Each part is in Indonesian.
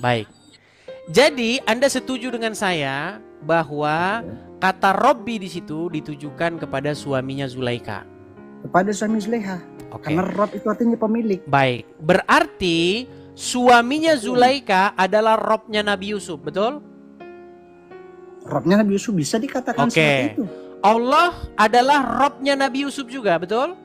Baik. Jadi Anda setuju dengan saya bahwa kata Robbi di situ ditujukan kepada suaminya Zulaika. Kepada suami Zulaiha. Karena Rob itu artinya pemilik. Baik. Berarti suaminya Zulaika adalah Robnya Nabi Yusuf, betul? Robnya Nabi Yusuf bisa dikatakan seperti itu. Allah adalah Robnya Nabi Yusuf juga, betul?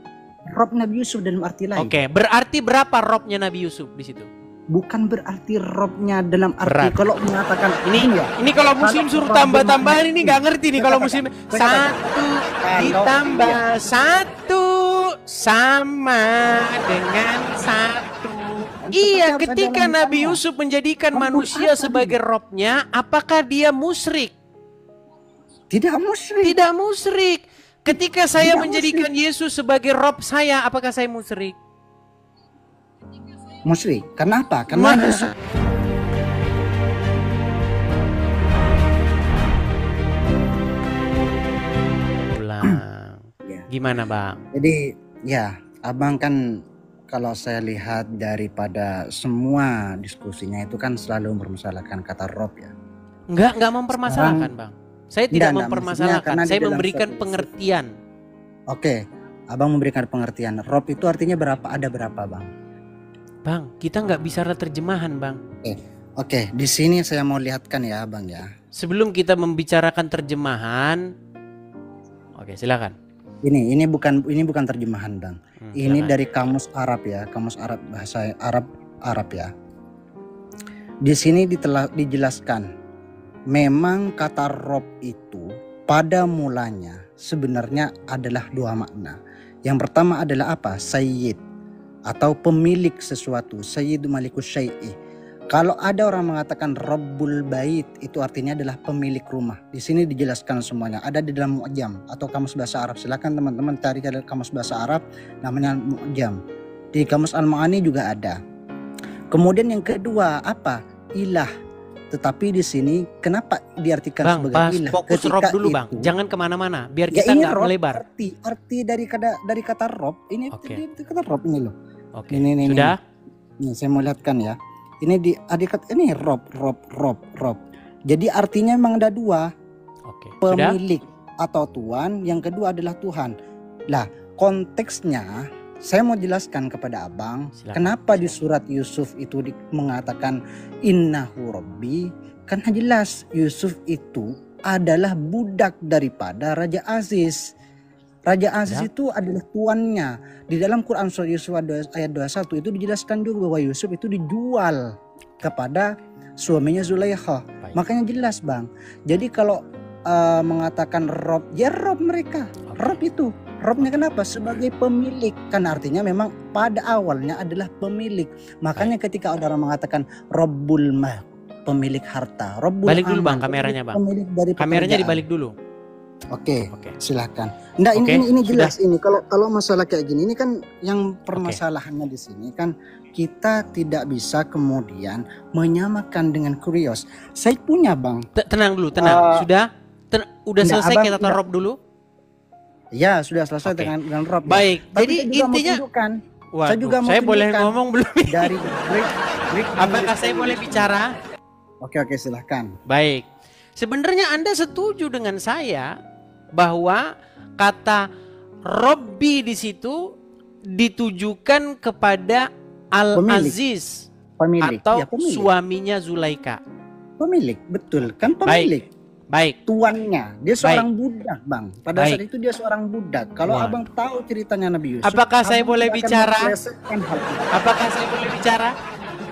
Rob Nabi Yusuf dalam arti lain. Berarti berapa Robnya Nabi Yusuf di situ? Bukan berarti Robnya dalam arti kalau mengatakan ini kalau muslim suruh tambah-tambahan ini nggak ngerti nih kalau muslim. Satu ditambah satu sama dengan satu. Iya, ketika Nabi Yusuf menjadikan manusia sebagai Robnya, apakah dia musyrik? Tidak musyrik. Tidak musyrik. Ketika saya menjadikan Yesus sebagai Rob saya, apakah saya musyrik? Musyrik. Kenapa? Karena Gimana Bang? Jadi ya Abang kan kalau saya lihat daripada semua diskusinya itu kan selalu mempermasalahkan kata Rob ya. Enggak mempermasalahkan Bang. Saya tidak mempermasalahkan, saya memberikan pengertian. Oke, Abang memberikan pengertian. Rob itu artinya berapa? Ada berapa Bang? Bang, kita nggak bicara terjemahan Bang. Oke, di sini saya mau lihatkan ya Bang ya. Sebelum kita membicarakan terjemahan, oke silakan. Ini bukan terjemahan Bang. Ini dari kamus Arab ya, kamus Arab bahasa Arab ya. Di sini dijelaskan, memang kata Rob itu pada mulanya sebenarnya adalah dua makna. Yang pertama adalah apa? Sayyid atau pemilik sesuatu. Sayyidu malikus syai'i. Kalau ada orang mengatakan Rabbul Bait, itu artinya adalah pemilik rumah. Di sini dijelaskan semuanya. Ada di dalam Mu'jam atau kamus bahasa Arab. Silakan teman-teman cari kamus bahasa Arab namanya Mu'jam. Di kamus Al-Ma'ani juga ada. Kemudian yang kedua apa? Ilah. Tetapi di sini kenapa diartikan sebagai ilah? Fokus Rob dulu Bang. Jangan kemana-mana. Biar kita nggak melebar. Arti dari kata Rob ini kata Rob ini loh. Ini sudah. Nih saya mau lihatkan ya. Ini ini Rob. Jadi artinya memang ada dua. Pemilik atau tuan, yang kedua adalah Tuhan. Lah, konteksnya saya mau jelaskan kepada Abang, kenapa di surat Yusuf itu mengatakan innahu rabbi? Karena jelas Yusuf itu adalah budak daripada Raja Aziz. Raja Aziz itu adalah tuannya. Di dalam Quran surah Yusuf ayat 21 itu dijelaskan juga bahwa Yusuf itu dijual kepada suaminya Zulaikha. Makanya jelas Bang. Jadi kalau mengatakan Rob, ya Rob mereka. Rob itu. Robnya kenapa? Sebagai pemilik. Kan artinya memang pada awalnya adalah pemilik. Makanya ketika ada orang mengatakan Robbul Mal, pemilik harta. Robbul balik dulu Bang kameranya Bang. Kameranya dibalik dulu. Oke, silakan. Nggak, ini jelas ini. Kalau masalah kayak gini, ini kan yang permasalahannya di sini kan kita tidak bisa kemudian menyamakan dengan kurios. Saya punya Bang. Tenang dulu, tenang. Udah selesai kita taruh Rob dulu? Ya, sudah selesai dengan Rob. Baik. Ya. Jadi intinya saya juga mau saya boleh ngomong belum? Dari break. Apakah saya boleh bicara? Oke, silahkan. Baik. Sebenarnya Anda setuju dengan saya bahwa kata Robbi di situ ditujukan kepada Al-Aziz atau suaminya Zulaika. Pemilik, betul. Kan pemilik. Baik. Tuannya. Dia seorang budak, Bang. Pada saat itu dia seorang budak. Kalau Abang tahu ceritanya Nabi Yusuf. Apakah saya boleh bicara? Apakah saya boleh bicara?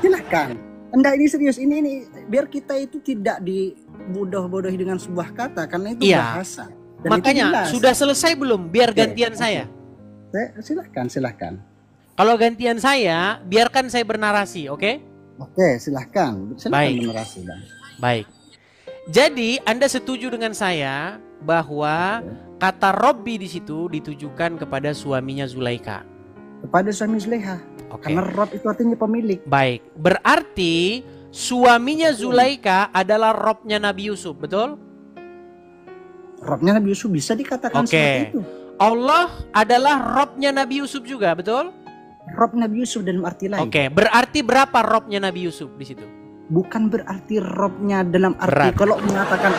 Silakan. Enggak, ini serius. Ini biar kita itu tidak dibodoh-bodohi dengan sebuah kata, karena itu bahasa. Dan makanya sudah selesai belum? Biar gantian saya. Silahkan. Kalau gantian saya, biarkan saya bernarasi, oke? Oke, silahkan bernarasi, Bang. Baik. Jadi Anda setuju dengan saya bahwa kata Robbi di situ ditujukan kepada suaminya Zulaika. Kepada suami Zulaiha. Karena Rob itu artinya pemilik. Baik. Berarti suaminya Zulaika adalah Robnya Nabi Yusuf, betul? Robnya Nabi Yusuf bisa dikatakan seperti itu. Allah adalah Robnya Nabi Yusuf juga, betul? Rob Nabi Yusuf dalam arti lain. Berarti berapa Robnya Nabi Yusuf di situ? bukan berarti robnya dalam arti Berat. kalau mengatakan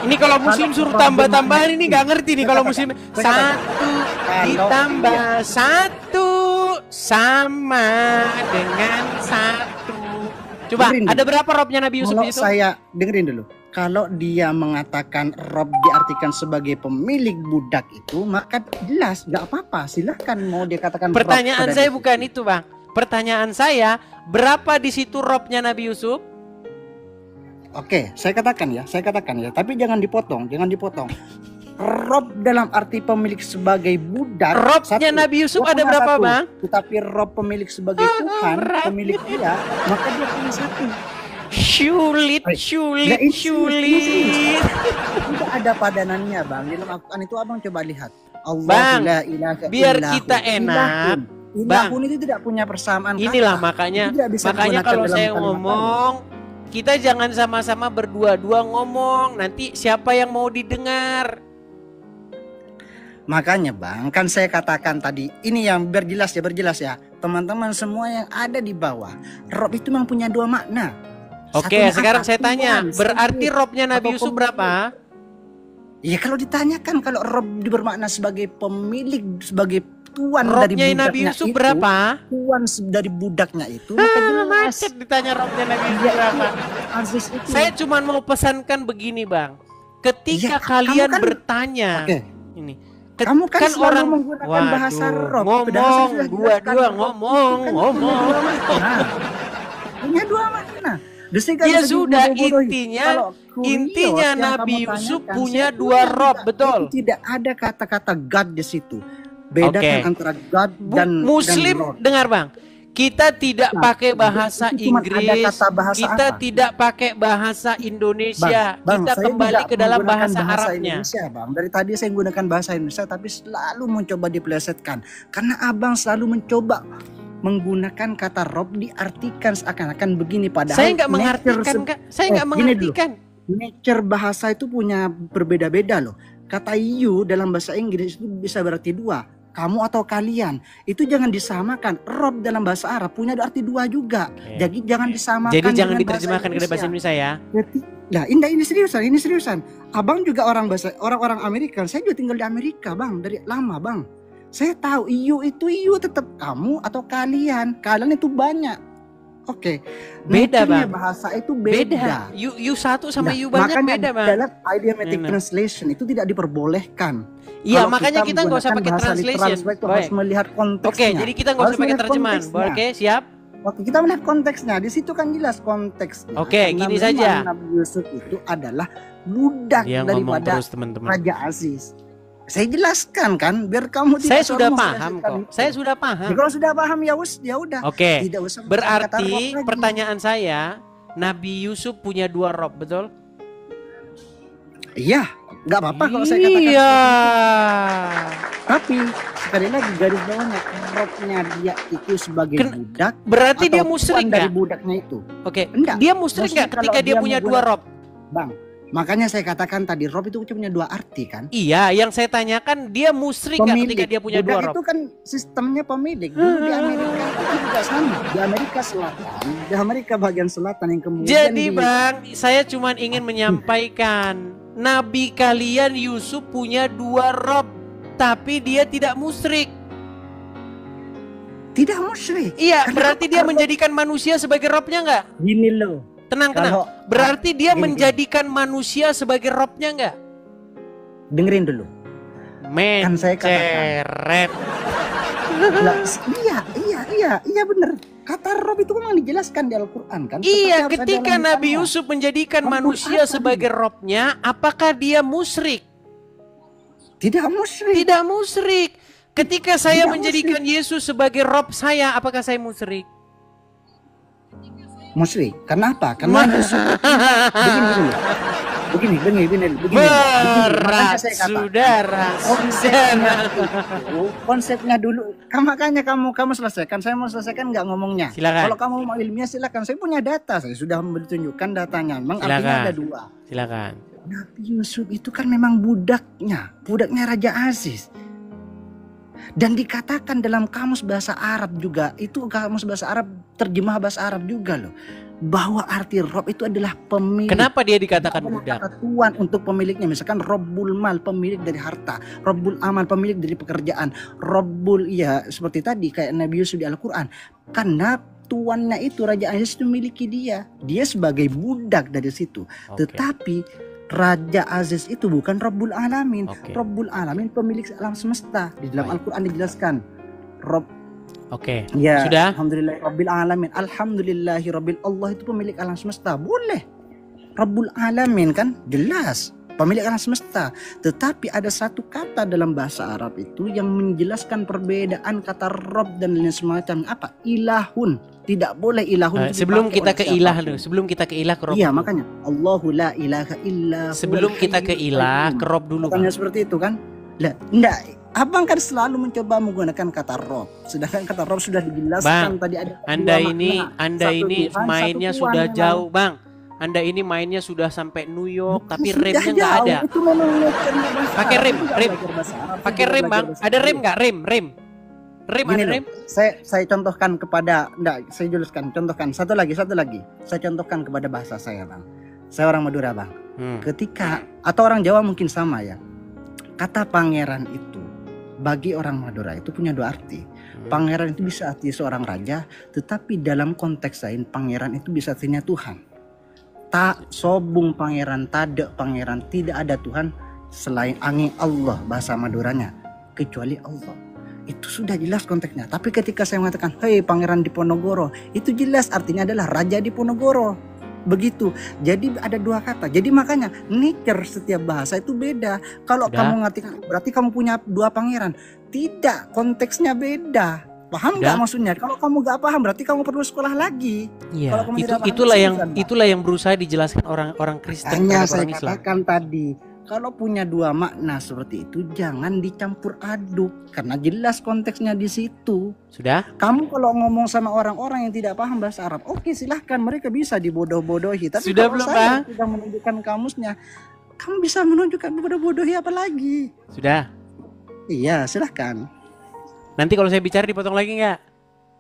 Ini kalau muslim suruh tambah-tambahan ini nggak ngerti nih kalau muslim. Satu ditambah satu sama dengan satu. Coba Dengerin ada berapa robnya Nabi Yusuf kalau itu? saya dengerin dulu. Kalau dia mengatakan rob diartikan sebagai pemilik budak itu, maka jelas nggak apa-apa. Silahkan mau dia katakan. Pertanyaan saya bukan itu, Bang. Pertanyaan saya, berapa di situ robnya Nabi Yusuf? Oke, saya katakan ya. Tapi jangan dipotong. Rob dalam arti pemilik sebagai budak. Robnya Nabi Yusuf ada berapa, Bang? Tetapi rob pemilik sebagai Tuhan, pemilik dia, maka dia punya satu. Sulit. Tidak ada padanannya, Bang. Di dalam Al-Quran itu abang coba lihat. Bang, la ilaha biar illahu. kita enak. Ilahun itu tidak punya persamaan Inilah kata. makanya kalau saya ngomong, kita jangan sama-sama berdua-dua ngomong. Nanti siapa yang mau didengar? Makanya Bang, kan saya katakan tadi, ini yang berjelas ya. Teman-teman semua yang ada di bawah, rob itu memang punya dua makna. Oke, sekarang saya tanya, berarti robnya Nabi Yusuf berapa? Ya kalau ditanyakan, kalau rob bermakna sebagai pemilik, sebagai tuan robnya dari budaknya Nabi Yusuf itu, berapa? Tuan dari budaknya itu, maka jelas. Macet ditanya robnya Nabi Yusuf berapa? Aziz itu. Saya cuma mau pesankan begini, Bang. Ketika kalian bertanya, ini. Kamu kan selalu orang menggunakan bahasa rob. Ngomong dua-dua ngomong. Punya dua makna. Ya sudah, intinya Nabi Yusuf punya dua rob, betul. Tidak ada kata-kata God di situ. Bedakan antara God dan Muslim. Dengar Bang, kita tidak pakai bahasa Inggris, kita tidak pakai bahasa Indonesia, kita kembali ke dalam bahasa Arabnya. Bang, dari tadi saya menggunakan bahasa Indonesia, tapi selalu mencoba dipelesetkan karena abang selalu mencoba menggunakan kata rob diartikan seakan-akan begini, padahal saya nggak mengartikan, saya nggak mengartikan. Nature bahasa itu punya berbeda-beda loh. Kata you dalam bahasa Inggris itu bisa berarti dua, kamu atau kalian. Itu jangan disamakan. Rob dalam bahasa Arab punya arti dua juga. Jadi jangan disamakan. Jadi jangan diterjemahkan ke bahasa Indonesia ya. Nah, ini seriusan. Abang juga orang Amerika. Saya juga tinggal di Amerika, Bang, dari lama, Bang. Saya tahu you tetap kamu atau kalian. Kalian itu banyak. Oke. Beda, Bang. Bahasa itu beda. You satu sama you banyak beda, Bang. Dalam idiomatic translation itu tidak diperbolehkan. Iya, makanya kita nggak usah pakai translation. Harus melihat konteksnya. Oke, jadi kita nggak usah pakai terjemahan. Oke, siap. Oke, kita melihat konteksnya. Di situ kan jelas konteksnya. Oke, gini saja. Nabi Yusuf itu adalah budak daripada Raja Aziz. Saya jelaskan kan, biar kamu tidak. Saya sudah paham kok. Saya sudah paham. Kalau sudah paham ya udah. Oke. Berarti pertanyaan saya, Nabi Yusuf punya dua rob, betul? Iya, nggak apa-apa kalau saya katakan. Iya. Tapi sekali lagi garis bawahnya, robnya dia itu sebagai budak. Berarti dia musyrik nggak? Dari budaknya itu. Oke. Dia musyrik nggak ketika dia punya dua rob? Bang. Makanya saya katakan tadi rob itu punya dua arti kan? Iya, yang saya tanyakan dia musyrik nggak ketika dia punya dua rob? Itu kan sistemnya pemilik. Dulu di Amerika itu juga sama. Di Amerika Selatan, di Amerika bagian selatan yang kemudian. Jadi Bang, saya cuma ingin menyampaikan, Nabi kalian Yusuf punya dua rob, tapi dia tidak musyrik. Tidak musyrik. Iya, berarti dia menjadikan manusia sebagai robnya nggak? Gini loh. Tenang. Berarti dia menjadikan manusia sebagai robnya enggak? Dengerin dulu. Kan saya katakan. Iya benar. Kata rob itu memang dijelaskan di Al-Quran kan? Iya, ketika Nabi Yusuf menjadikan manusia sebagai robnya, apakah dia musyrik? Tidak musyrik. Tidak musyrik. Ketika saya menjadikan Yesus sebagai rob saya, apakah saya musyrik? Musyrik. Kenapa? Karena begini. Berat saudara. Konsepnya dulu. Makanya kamu selesaikan. Saya mau selesaikan nggak ngomongnya. Silakan. Kalau kamu mau ilmiah silakan. Saya punya data. Saya sudah menunjukkan datanya. Memang artinya ada dua. Silakan. Nabi Yusuf itu kan memang budaknya Raja Aziz. Dan dikatakan dalam kamus bahasa Arab juga, itu kamus bahasa Arab, terjemah bahasa Arab juga loh. bahwa arti Rob itu adalah pemilik. Kenapa dia dikatakan budak? Kata Tuhan untuk pemiliknya, misalkan Robbul Mal, pemilik dari harta, Robbul Amal, pemilik dari pekerjaan, Robbul, ya seperti tadi kayak Nabi Yusuf di Al-Quran. Karena tuannya itu, Raja Aziz itu memiliki dia sebagai budak dari situ. Tetapi Raja Aziz itu bukan Rabbul Alamin. Rabbul Alamin pemilik alam semesta. Di dalam Al-Quran dijelaskan Rob. Ya, sudah. Alhamdulillah Rabbil Alamin. Alhamdulillahi Rabbil, Allah itu pemilik alam semesta. Boleh. Rabbul Alamin kan jelas pemilik alam semesta. Tetapi ada satu kata dalam bahasa Arab itu yang menjelaskan perbedaan kata Rabb dan lain semacam. Apa? Ilahun. Tidak boleh ilahun. Sebelum kita ke ilah dulu. Sebelum kita ke ilah ke Rabb. Iya, makanya Allahu la ilaha illa. Sebelum kita ke ilah ke Rabb dulu. Makanya seperti itu kan. Lah, enggak. Abang kan selalu mencoba menggunakan kata Rob, sedangkan kata Rob sudah dijelaskan tadi ada. Anda ini Tuhan, mainnya sudah jauh, Bang. Anda ini mainnya sudah sampai New York, tapi remnya nggak ada. Pakai rem. Pakai rem, Bang. Ada rem nggak? Rem. Ada rem? Saya contohkan kepada, saya jelaskan. Contohkan satu lagi. Saya contohkan kepada bahasa saya, Bang. Saya orang Madura, Bang. Ketika atau orang Jawa mungkin sama ya. Kata pangeran itu bagi orang Madura itu punya dua arti. Pangeran itu bisa arti seorang raja, tetapi dalam konteks lain pangeran itu bisa artinya Tuhan. Tak sobung pangeran, tade pangeran, tidak ada Tuhan selain angin Allah, bahasa Maduranya, kecuali Allah. Itu sudah jelas konteksnya. Tapi ketika saya mengatakan, hei pangeran Diponegoro, itu jelas artinya adalah raja Diponegoro. Begitu. Jadi ada dua kata. Jadi makanya nature setiap bahasa itu beda. Kalau kamu ngartikan berarti kamu punya dua pangeran. Tidak, konteksnya beda. Paham nggak maksudnya? Kalau kamu nggak paham berarti kamu perlu sekolah lagi. Iya. Itulah yang berusaha dijelaskan orang Kristen. Hanya saya katakan tadi. Kalau punya dua makna seperti itu jangan dicampur aduk karena jelas konteksnya di situ. Sudah? Kamu kalau ngomong sama orang-orang yang tidak paham bahasa Arab, oke silahkan mereka bisa dibodoh-bodohi. Tapi sudah kalau belum, saya Bang? Sudah menunjukkan kamusnya, kamu bisa menunjukkan bodoh-bodohi apa lagi? Sudah? Iya silahkan. Nanti kalau saya bicara dipotong lagi nggak?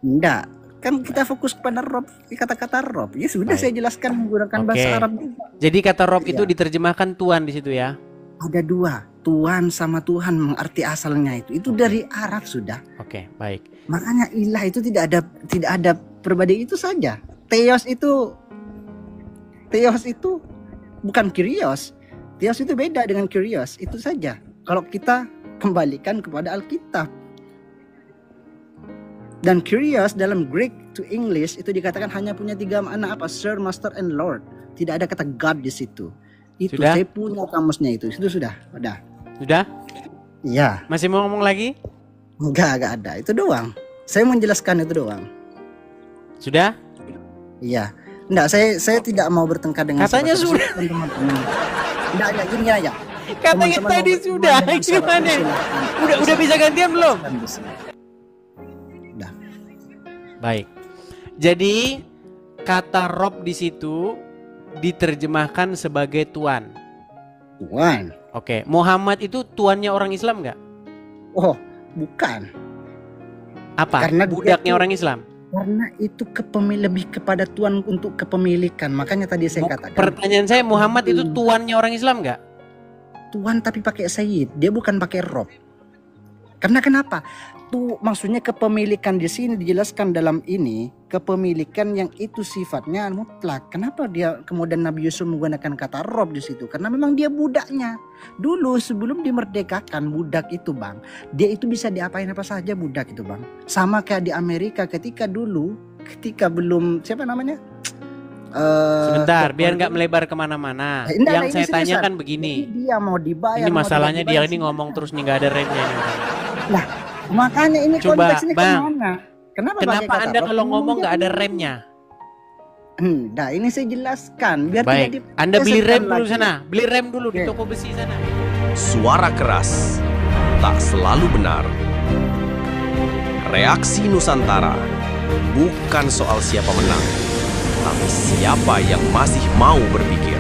Enggak. Kan kita fokus pada Rob, kata-kata Rob. Ya sudah saya jelaskan menggunakan bahasa Arab juga. Jadi kata Rob itu diterjemahkan Tuhan di situ ya? Ada dua, Tuhan sama Tuhan mengarti asalnya itu. Itu dari Arab sudah. Oke, baik. Makanya ilah itu tidak ada perbedaan itu saja. Theos itu bukan Kyrios. Theos itu beda dengan Kyrios, itu saja. Kalau kita kembalikan kepada Alkitab. Dan Kyrios dalam Greek to English itu dikatakan hanya punya tiga makna apa? Sir, Master, and Lord. Tidak ada kata God di situ. Itu sudah? Saya punya kamusnya itu sudah. Sudah? Iya. Masih mau ngomong lagi? Enggak ada. Itu doang. Saya menjelaskan itu doang. Sudah? Iya. Enggak, saya tidak mau bertengkar dengan katanya sudah. Teman-teman. Enggak, gini aja. Katanya tadi sudah. Gimana? Udah bisa gantian belum? Udah. Baik. Jadi kata Rob di situ diterjemahkan sebagai Tuan. Tuan. Oke. Muhammad itu tuannya orang Islam nggak? Oh, bukan. Apa? Karena budaknya orang Islam. Karena itu lebih kepada tuan untuk kepemilikan. Makanya tadi saya katakan. Pertanyaan saya, Muhammad itu tuannya orang Islam nggak? Tuan tapi pakai Sayyid. Dia bukan pakai Rob. Karena kenapa? Tuh maksudnya kepemilikan di sini dijelaskan dalam ini, kepemilikan yang itu sifatnya mutlak. Kenapa dia kemudian Nabi Yusuf menggunakan kata Rob di situ? Karena memang dia budaknya. Dulu sebelum dimerdekakan budak itu, Bang, dia itu bisa diapain apa saja budak itu, Bang. Sama kayak di Amerika ketika belum siapa namanya? Sebentar, biar nggak melebar kemana-mana. Yang saya tanyakan begini. Dia mau dibayar. Ini masalahnya dia ini ngomong terus nih nggak ada remnya ini. Nah, makanya ini konteks ini kemana? Kenapa Anda kalau ngomong nggak ada remnya? Nah, ini saya jelaskan biar baik. Anda beli rem dulu sana, beli rem dulu di toko besi sana. Suara keras tak selalu benar. Reaksi Nusantara bukan soal siapa menang, tapi siapa yang masih mau berpikir.